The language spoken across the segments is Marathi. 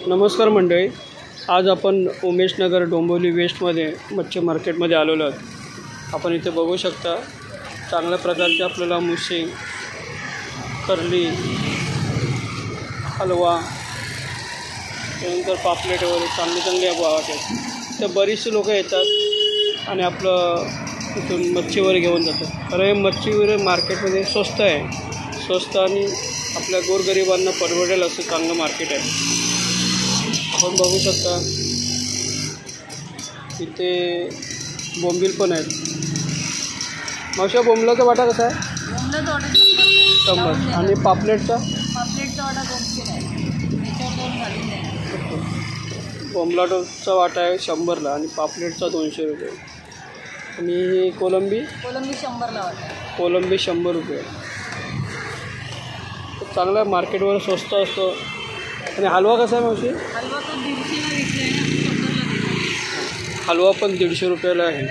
नमस्कार मंडळी, आज आपण उमेश नगर डोंबिवली वेस्टमध्ये मच्छी मार्केटमध्ये आलेलो आहोत। आपण इथे बघू शकता चांगल्या प्रकारचे आपल्याला मुशी, करली, हलवा, त्यानंतर पापलेट वगैरे चांगले भावात आहेत। तर बरीचशी लोक येतात आणि आपलं इथून मच्छी वगैरे घेऊन जातात। तर हे मच्छी वगैरे मार्केटमध्ये स्वस्त आहे, स्वस्त आणि आपल्या गोरगरिबांना परवडेल असं चांगलं मार्केट आहे। आपण बघू शकता इथे बोंबील पण आहेत। मावशी, बोंबलाचा वाटा कसा आहे? बोंबलाचा वाटा 100 आणि पापलेटचा वाटा 200 आहे। त्याच्यावर 2 झालेले आहे। बोंबलाचा वाटा आहे 100ला आणि पापलेटचा 200 रुपये। आणि कोलंबी 100ला वाटा। कोलंबी 100 रुपये। चांगला मार्केटवर स्वस्त असतो। आणि हलवा कसा आहे मावशी? हलवा तो 150ला विकला आहे, 70ला दिला। हलवा पण 150 रुपयाला आहे।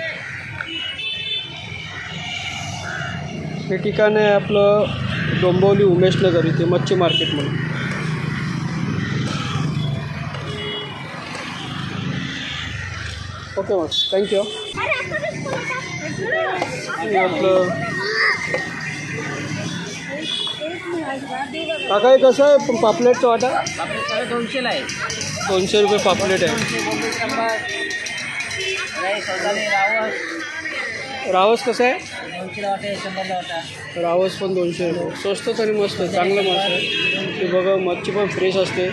हे ठिकाण आहे आपलं डोंबिवली उमेश नगर, इथे मच्छी मार्केटमध्ये। ओके मग, थँक्यू। आपलं काका हे कसं आहे पापलेटचा वाटा? 200ला आहे। 200 रुपये पापलेट आहे। रावस कसं आहे? 200ला वाटा, 100ला वाटा। रावस पण 200 रुपये। स्वस्त तरी मस्त, चांगलं मस्त आहे। ते बघा, मच्छी पण फ्रेश असते।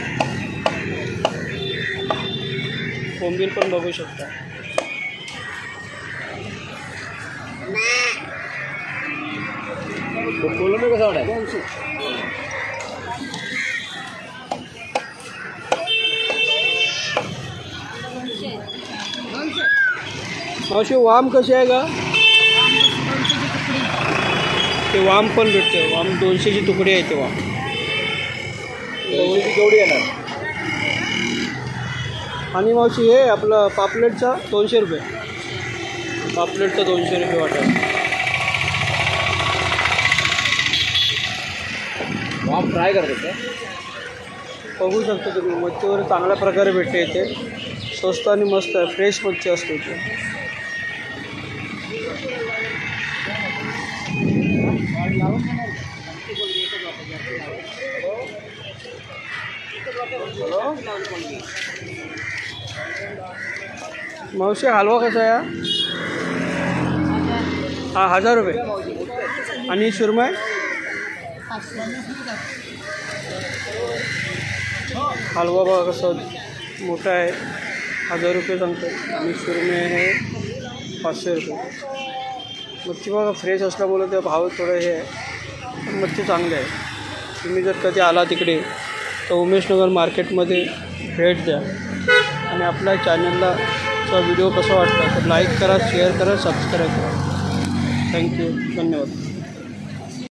बोंबील पण बघू शकता। कोलंबी कसा वाटा आहे? 200। मावशी, वाम कशी आहे का? ते वाम पण भेटते। वाम 200ची तुकडी आहे। ते वाम केवढी येणार? आणि मावशी हे आपलं पापलेटचा 200 रुपये। पापलेटचा 200 रुपये वाटा। वाम फ्राय करते। बघू शकता तुम्ही, मच्छीवर चांगल्या प्रकारे भेटते इथे। स्वस्त आणि मस्त आहे, फ्रेश मच्छी असते इथे। मावशी, हलवा कसा आहे? हा 1000 रुपये। आणि सुरमई हलवा बघा कसं मोठा आहे, 1000 रुपये सांगतो। आणि सुरमई आहे 500 रुपये। मच्छी बघा फ्रेश असल्यामुळे ते भाव थोडं हे आहे, पण मच्छी चांगली आहे। तुम्ही जर कधी आला तिकडे तर उमेशनगर मार्केटमध्ये भेट द्या। आणि आपल्या चॅनलला व्हिडिओ कसा वाटला तर लाईक करा, शेअर करा, सबस्क्राईब करा। थँक्यू, धन्यवाद।